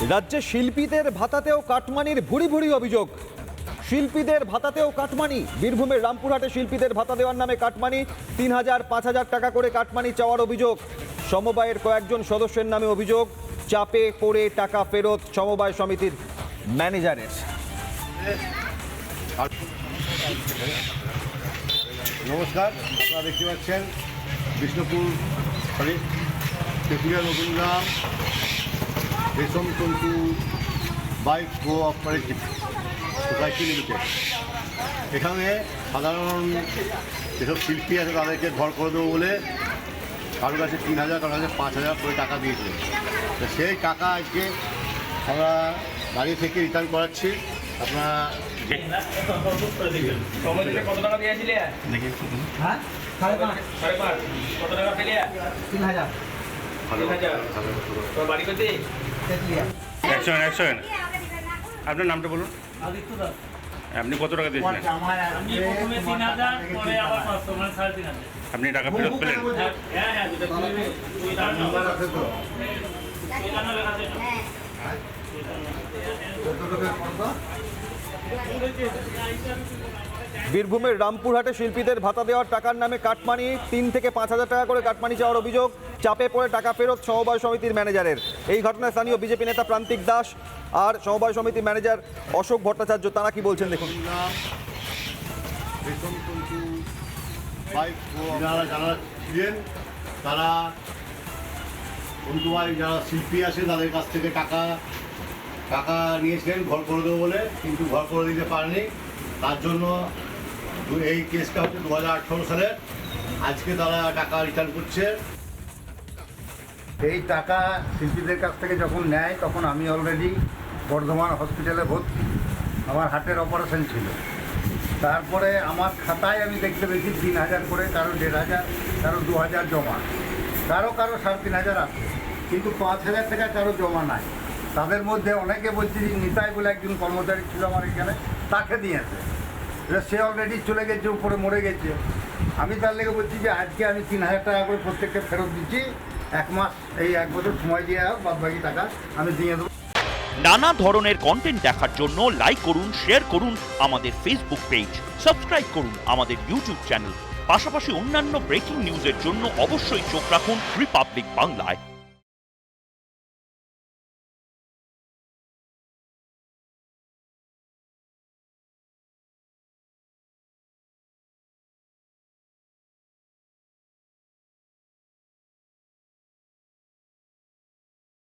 রাজ্যে শিল্পীদের ভাতাতেও কাটমানির ভুরি ভুরি অভিযোগ। শিল্পীদের ভাতাতেও কাটমানি। বীরভূমের রামপুরহাটে শিল্পীদের ভাতা দেওয়ার নামে কাটমানি। ৩,০০০, ৫,০০০ টাকা করে কাটমানি চাওয়ার অভিযোগ। সমবায়ের কয়েকজন সদস্যের নামে অভিযোগ, চাপে পড়ে টাকা ফেরত সমবায় সমিতির ম্যানেজারের। নমস্কার, আপনারা দেখতে পাচ্ছেন বিষ্ণুপুর তেঁতুলিয়া নতুন গ্রাম রেশম তন্তু বাইক কোঅপারেটিভ সোসাইটি লিমিটেড। এখানে সাধারণ যেসব শিল্পী আছে তাদেরকে ঘর করে দেবো বলে কারোর কাছে ৩,০০০, কারোর কাছে ৫,০০০ করে টাকা দিয়েছে। তো সেই টাকা আজকে আমরা দাঁড়িয়ে থেকে রিটার্ন করাচ্ছি। আপনারা কত টাকা দিয়েছিলে? হ্যাঁ, 5.5 কত টাকা পেলে? 3,000 তোর বাড়ি কোথায়? তেঁতুলিয়া। একশো আপনার নামটা বলুন। আদিত্য দাস। আপনি কত টাকা দিয়েছিলেন? আমি প্রথমে 3,000, পরে আবার 500, মানে 3,500। আপনি টাকা ফেরত পেলেন? হ্যাঁ, যেটা তুই তার নাম্বার আছে তো? এখানে লেখা আছে। বীরভূমের রামপুরহাটে শিল্পীদের ভাতা দেওয়ার টাকার নামে কাটমানি। ৩,০০০ থেকে ৫,০০০ টাকা করে কাটমানি চাওয়ার অভিযোগ, চাপে পড়ে টাকা ফেরত সমবায় সমিতির ম্যানেজারের। এই ঘটনায় স্থানীয় বিজেপি নেতা প্রান্তিক দাস আর সমবায় সমিতির ম্যানেজার অশোক ভট্টাচার্য তারা কি বলছেন দেখুন। রেশম তন্তু বাইক যারা ছিলেন তারা তন্তুবাই যারা শিল্পী আছে তাদের কাছ থেকে টাকা নিয়েছিলেন ঘর করে দেবো বলে, কিন্তু ঘর করে দিতে পারেনি। তার জন্য এই কেসটা হচ্ছে 2018 সালে। আজকে তারা টাকা রিটার্ন করছে। এই টাকা শিল্পীদের কাছ থেকে যখন নেয় তখন আমি অলরেডি বর্ধমান হসপিটালে ভর্তি, আমার হার্টের অপারেশন ছিল। তারপরে আমার খাতায় আমি দেখতে পেয়েছি 3,000 করে, কারো 1,500, কারো 2,000 জমা, কারো 3,500 আছে, কিন্তু 5,000 টাকা কারো জমা নাই। তাদের মধ্যে অনেকে বলছে যে নিতাই বলে একজন কর্মচারী ছিল আমার এখানে, তাকে দিয়েছে। সে অলরেডি চলে গেছে, উপরে মরে গেছে। আমি তার লেগে বলছি যে আজকে আমি 3,000 টাকা করে প্রত্যেককে ফেরত দিচ্ছি। 1 মাস, এই 1 বছর সময় দিয়ে বাদ বাকি টাকা আমি দিয়ে দেবো। নানা ধরনের কন্টেন্ট দেখার জন্য লাইক করুন, শেয়ার করুন আমাদের ফেসবুক পেজ, সাবস্ক্রাইব করুন আমাদের ইউটিউব চ্যানেল। পাশাপাশি অন্যান্য ব্রেকিং নিউজের জন্য অবশ্যই চোখ রাখুন রিপাবলিক বাংলায়।